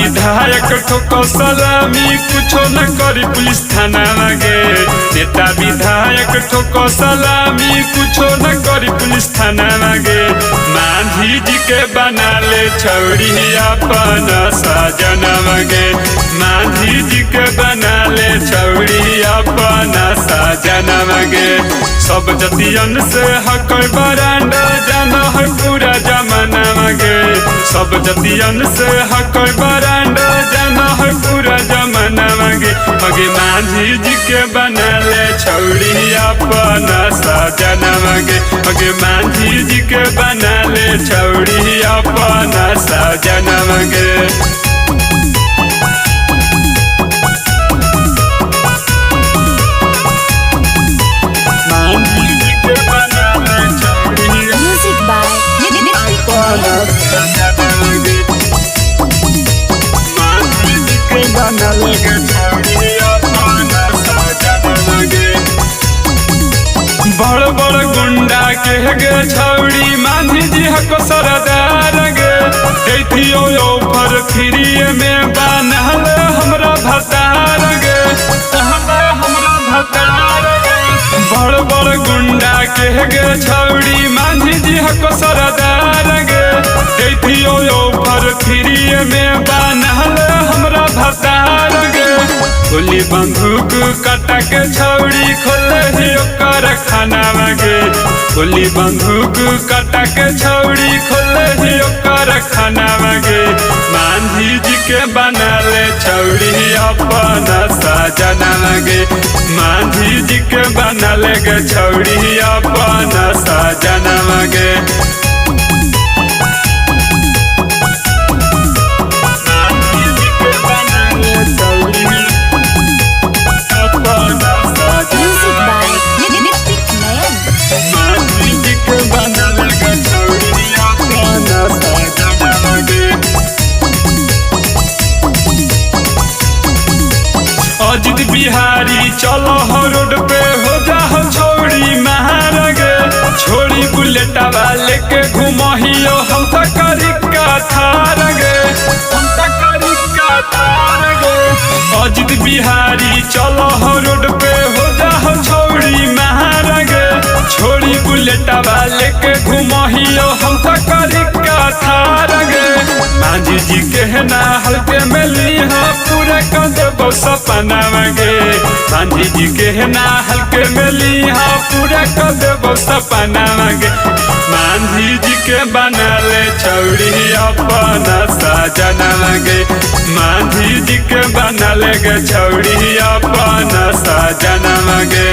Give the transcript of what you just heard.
विधायक ठोको सलामी कुछो न करी पुलिस थाना मांगे। नेता विधायक ठोको सलामी कुछो न करी पुलिस थाना मांगे। मांझी जी के बना ले छौड़ी अपन साजन मांगे। मांझी जी के बना ले छौड़ी अपन साजन मांगे। सब जतियन से हक बरांडा जाना है पूरा जमाना मांगे। सब जतियन से हक बरांडा जाना है पूरा जमाना मांगे। मगे मांझी जी के बना ले छौड़ी अपन साजन मांगे। मगे मांझी जी के बना ले छौड़ी अपन साजन मांगे। बड़ बड़ गुंडा के गे छौड़ी मांझी जी हको सरदार गे। देखियो ओफर फ्री में बनल हमरा भतार गे। हमरा भतार गे। बड़ बड़ गुंडा के गे छौड़ी मांझी जी हको सरदार गे। देखियो ओफर फ्री में बनल हमरा भतार गे। गोली बंदूक कटा के छौड़ी खोले ही ओकर खाना मांगे। गोली बंदूक कटा के छौड़ी खोले ही ओकर खाना मांगे। मांझी जी के बना ले छौड़ी अपन साजन मांगे। मांझी जी के बना ले गे छौड़ी अपन साजन मांगे। अजित बिहारी चलो हो रोड पे हो जा हो छोड़ी महारगे। छोड़ी बुलेटा वाले के घुमहियो हम तो करी का थारगे। हम तो करी का थारगे। अजित बिहारी चलो हो रोड पे हो जा हो छोड़ी महारगे। छोड़ी बुलेटा वाले के घुमहियो हम तो करी का थारगे। मांझी जी के ना हल्के में ली हाँ पूरा कर देबो सपना मांगे। मांझी जी के ना हल्के में ली हाँ पूरा कर देबो सपना मांगे। मांझी जी के बना ले छौड़ी अपन साजन मांगे। मांझी जी के बना ले गे छौड़ी अपन साजन मांगे।